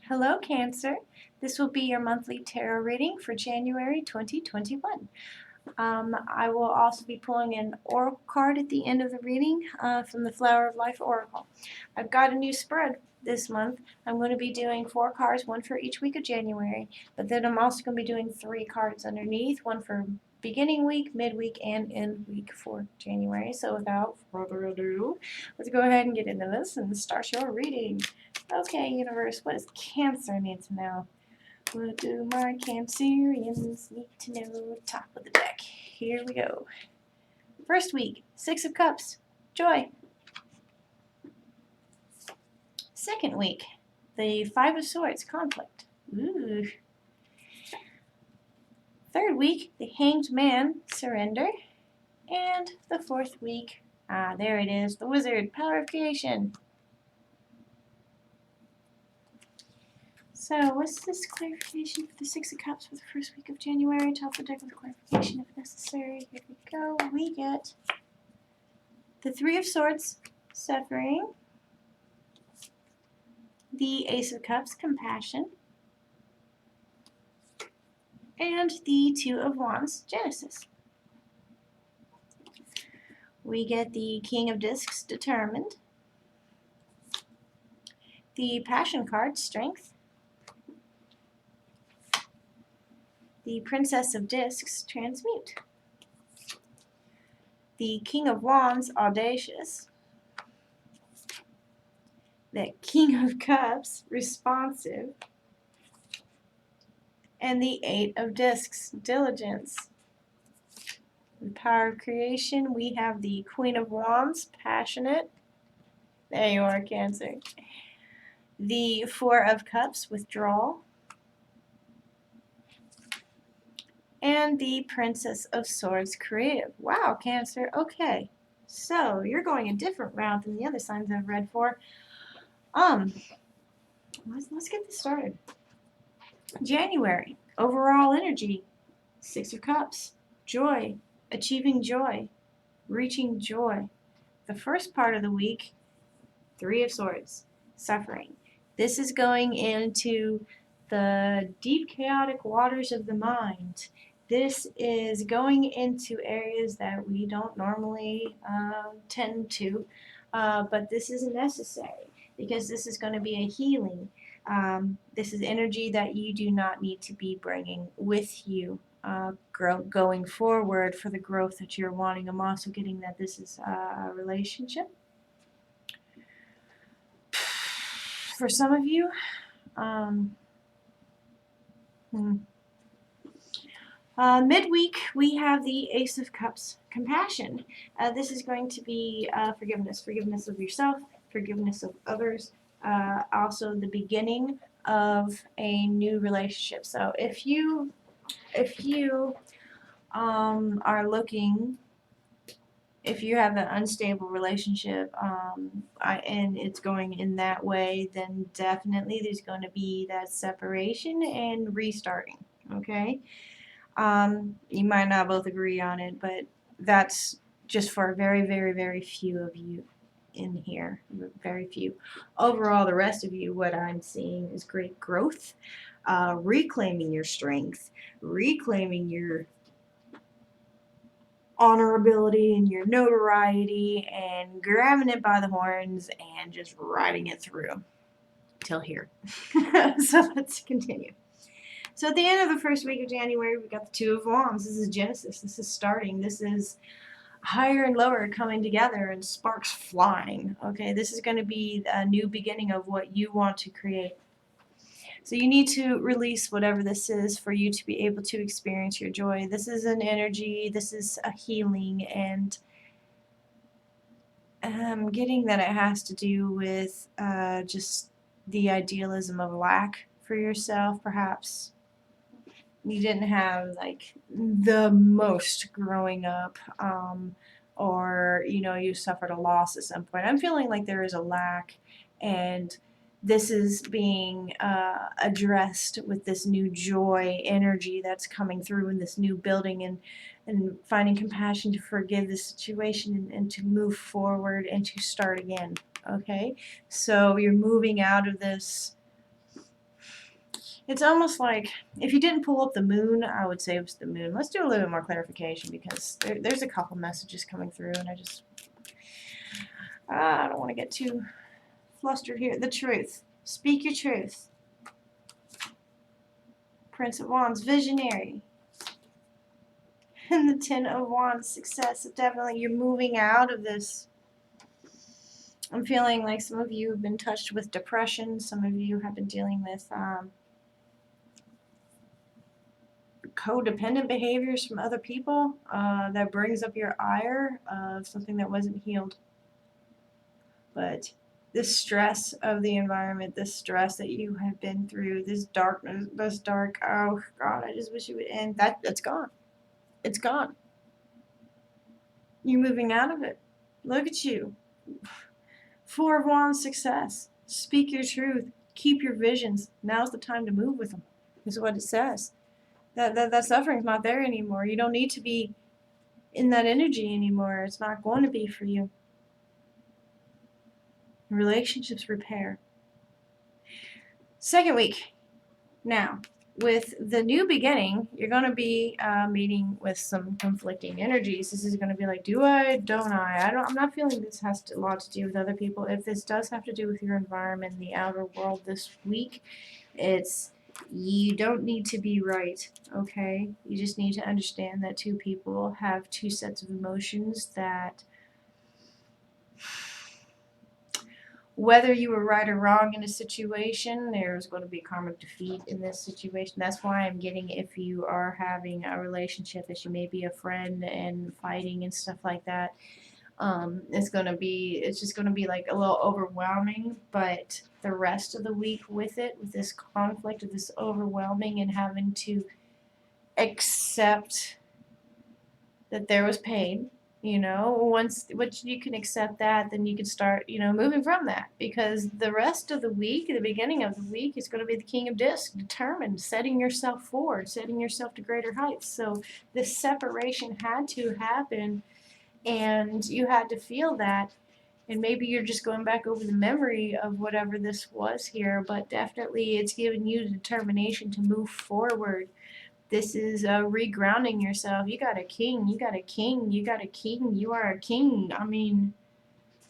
Hello, Cancer. This will be your monthly tarot reading for January 2021. I will also be pulling an oracle card at the end of the reading from the Flower of Life Oracle. I've got a new spread this month. I'm going to be doing 4 cards, one for each week of January, but then I'm also going to be doing 3 cards underneath, one for beginning week, midweek, and end week for January. So without further ado, let's go ahead and get into this and start your reading. Okay, universe, what does Cancer need to know? What do my Cancerians need to know? Top of the deck. Here we go. First week, 6 of Cups, joy. Second week, the 5 of Swords, conflict. Ooh. Third week, the Hanged Man, surrender. And the fourth week, there it is, the Wizard, power of creation. So, what's this clarification for the 6 of Cups for the first week of January? Top of the deck with clarification if necessary. Here we go. We get the 3 of Swords, suffering. The Ace of Cups, compassion. And the 2 of Wands, Genesis. We get the King of Discs, determined. The Passion card, strength. The Princess of Discs, transmute. The King of Wands, audacious. The King of Cups, responsive. And the 8 of Discs, diligence. The power of creation, we have the Queen of Wands, passionate. There you are, Cancer. The 4 of Cups, withdrawal. And the Princess of Swords, creative. Wow, Cancer. Okay. So, you're going a different route than the other signs I've read for. Let's get this started. January, overall energy, 6 of Cups, joy, achieving joy, reaching joy. The first part of the week, 3 of Swords, suffering. This is going into the deep chaotic waters of the mind. This is going into areas that we don't normally tend to, but this is necessary because this is going to be a healing. This is energy that you do not need to be bringing with you going forward for the growth that you're wanting. I'm also getting that this is a relationship. For some of you, midweek, we have the Ace of Cups, compassion. This is going to be forgiveness. Forgiveness of yourself, forgiveness of others, also the beginning of a new relationship. So if you are looking, if you have an unstable relationship and it's going in that way, then definitely there's going to be that separation and restarting, okay? You might not both agree on it, but that's just for very, very, very few of you in here. Very few. Overall, the rest of you, what I'm seeing is great growth, reclaiming your strength, reclaiming your honorability and your notoriety, and grabbing it by the horns and just riding it through till here. So let's continue. So at the end of the first week of January, we got the 2 of Wands. This is Genesis. This is starting. This is higher and lower coming together and sparks flying. Okay, this is going to be a new beginning of what you want to create. So you need to release whatever this is for you to be able to experience your joy. This is an energy. This is a healing, and I'm getting that it has to do with just the idealism of lack for yourself, perhaps. You didn't have like the most growing up, or you suffered a loss at some point. I'm feeling like there is a lack, and this is being addressed with this new joy energy that's coming through in this new building, and finding compassion to forgive the situation and to move forward and to start again. Okay, so you're moving out of this It's almost like, if you didn't pull up the moon, I would say it was the moon. Let's do a little bit more clarification, because there's a couple messages coming through, and I don't want to get too flustered here. The truth. Speak your truth. Prince of Wands, visionary. And the Ten of Wands, success. So definitely you're moving out of this. I'm feeling like some of you have been touched with depression. Some of you have been dealing with codependent behaviors from other people that brings up your ire of something that wasn't healed. But this stress of the environment, this stress that you have been through, this darkness, oh God, I just wish it would end. That's gone. It's gone. You're moving out of it. Look at you. Four of Wands, success. Speak your truth. Keep your visions. Now's the time to move with them, is what it says. That suffering's not there anymore. You don't need to be in that energy anymore. It's not going to be for you. Relationships repair. Second week. Now, with the new beginning, you're going to be meeting with some conflicting energies. This is going to be like, do I, don't I? I'm not feeling this has a lot to do with other people. If this does have to do with your environment, the outer world this week, it's, you don't need to be right, okay? You just need to understand that two people have two sets of emotions that, whether you were right or wrong in a situation, there's going to be karmic defeat in this situation. That's why I'm getting, if you are having a relationship that you may be a friend and fighting and stuff like that, it's just going to be like a little overwhelming. But the rest of the week with it, with this conflict, of this overwhelming and having to accept that there was pain. Once you can accept that, then you can start, moving from that. Because the rest of the week, the beginning of the week, is going to be the King of Discs, determined, setting yourself forward, setting yourself to greater heights. So this separation had to happen, and you had to feel that. And maybe you're just going back over the memory of whatever this was here, but definitely it's given you the determination to move forward. This is regrounding yourself. You got a king. You got a king. You got a king. You are a king. I mean,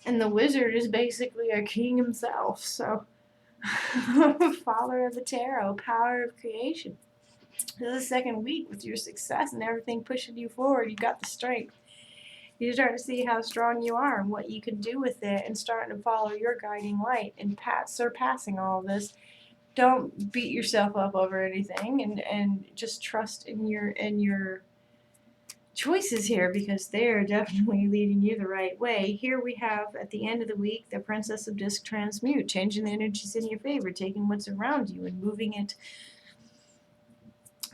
and the wizard is basically a king himself. So, Father of the Tarot, power of creation. This is the second week with your success and everything pushing you forward. You got the strength. You start to see how strong you are and what you can do with it, and starting to follow your guiding light and surpassing all of this. Don't beat yourself up over anything, and just trust in your choices here, because they are definitely leading you the right way. Here we have, at the end of the week, the Princess of Disc transmute, changing the energies in your favor, taking what's around you and moving it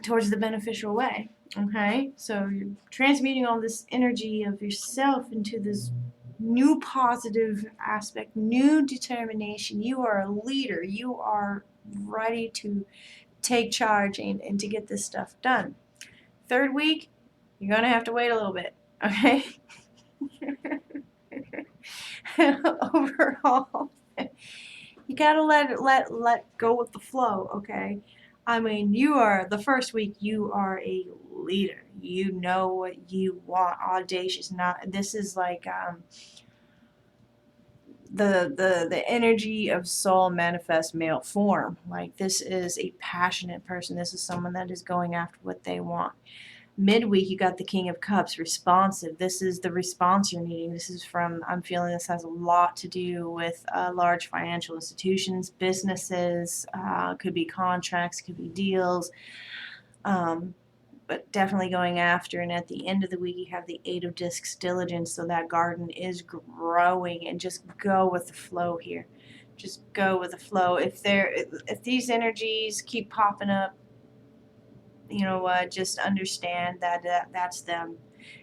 towards the beneficial way. Okay, so you're transmuting all this energy of yourself into this new positive aspect, new determination. You are a leader. You are ready to take charge and to get this stuff done. Third week, you're going to have to wait a little bit, okay? Overall, you got to let go with the flow, okay? I mean, the first week, you are a leader. You know what you want, audacious. This is like the energy of soul manifest male form. Like, this is a passionate person. This is someone that is going after what they want. Midweek, you got the King of Cups, responsive. This is the response you're needing. I'm feeling this has a lot to do with large financial institutions, businesses, could be contracts, could be deals, but definitely going after. And at the end of the week, you have the Eight of Discs, diligence, so that garden is growing, and just go with the flow here. Just go with the flow. If these energies keep popping up, you know what, just understand that's them.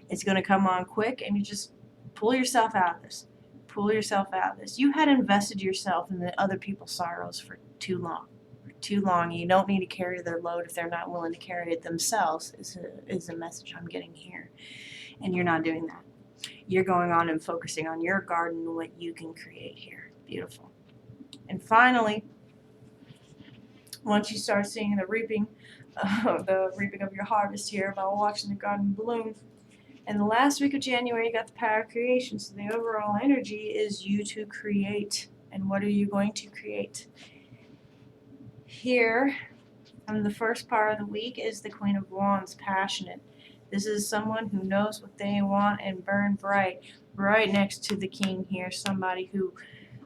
It's going to come on quick, and you just pull yourself out of this. Pull yourself out of this. You had invested yourself in the other people's sorrows for too long. You don't need to carry their load if they're not willing to carry it themselves, is a message I'm getting here. And you're not doing that. You're going on and focusing on your garden and what you can create here. Beautiful. And finally, Once you start seeing the reaping of your harvest here by watching the garden bloom. And the last week of January, you got the power of creation. So the overall energy is you to create. And what are you going to create? Here, on the first part of the week, is the Queen of Wands, passionate. This is someone who knows what they want and burn bright. Right next to the King here, somebody who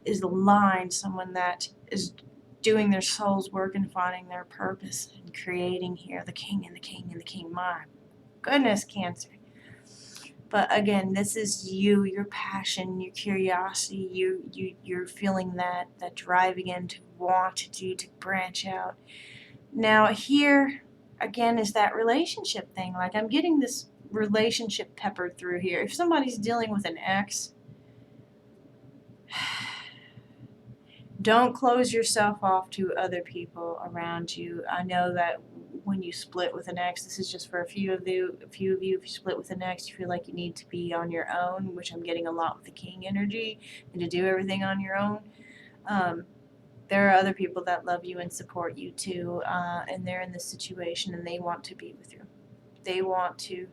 is aligned, someone that is doing their soul's work and finding their purpose and creating here. The King and the King and the King. My goodness, Cancer. But again, this is you, your passion, your curiosity, you're feeling that drive again to want to do, to branch out. Now here again is that relationship thing. Like I'm getting this relationship peppered through here. If somebody's dealing with an ex, don't close yourself off to other people around you. I know that when you split with an ex, this is just for a few of you. If you split with an ex, you feel like you need to be on your own, which I'm getting a lot with the King energy, and to do everything on your own. There are other people that love you and support you too, and they're in this situation and they want to be with you. They want to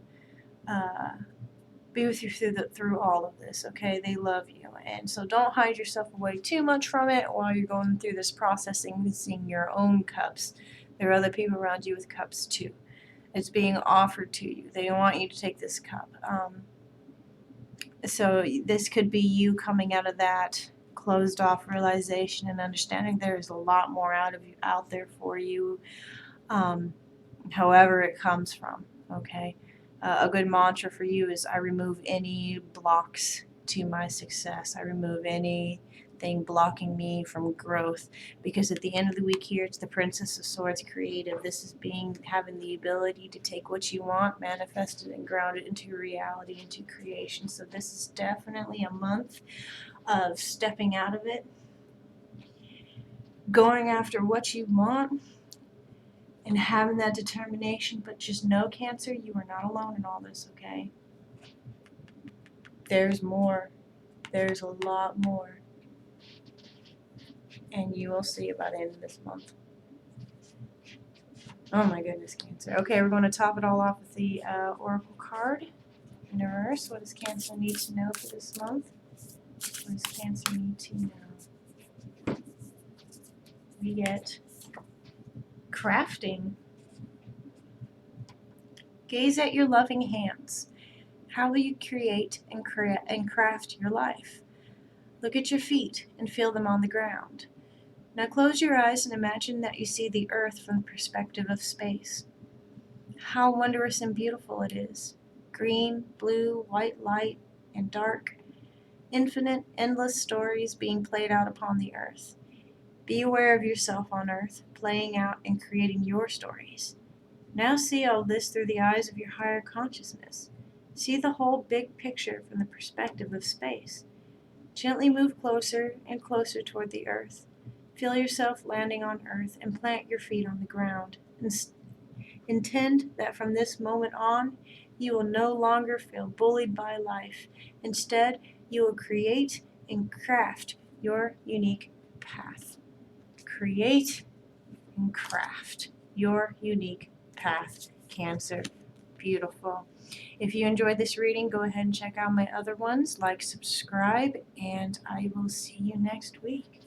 be with you through all of this, okay? They love you. And so don't hide yourself away too much from it while you're going through this processing, seeing your own cups. There are other people around you with cups too. It's being offered to you. They want you to take this cup. So this could be you coming out of that closed off realization and understanding there is a lot more out there for you, however it comes from, okay? A good mantra for you is I remove any blocks to my success. I remove anything blocking me from growth, because at the end of the week here, it's the Princess of Swords creative. This is having the ability to take what you want, manifest it, and ground it into reality, into creation. So this is definitely a month of stepping out of it, going after what you want, and having that determination. But just know, Cancer, you are not alone in all this, okay? There's more. There's a lot more. And you will see by the end of this month. Oh my goodness, Cancer. Okay, we're going to top it all off with the Oracle card in reverse. What does Cancer need to know for this month? What does Cancer need to know? We get crafting. Gaze at your loving hands. How will you create and craft your life? Look at your feet and feel them on the ground. Now close your eyes and imagine that you see the earth from the perspective of space. How wondrous and beautiful it is. Green, blue, white light, and dark. Infinite, endless stories being played out upon the earth. Be aware of yourself on earth, playing out and creating your stories. Now see all this through the eyes of your higher consciousness. See the whole big picture from the perspective of space. Gently move closer and closer toward the earth. Feel yourself landing on earth and plant your feet on the ground. Intend that from this moment on, you will no longer feel bullied by life. Instead, you will create and craft your unique path. Create and craft your unique path, Cancer. Beautiful. If you enjoyed this reading, go ahead and check out my other ones, like, subscribe, and I will see you next week.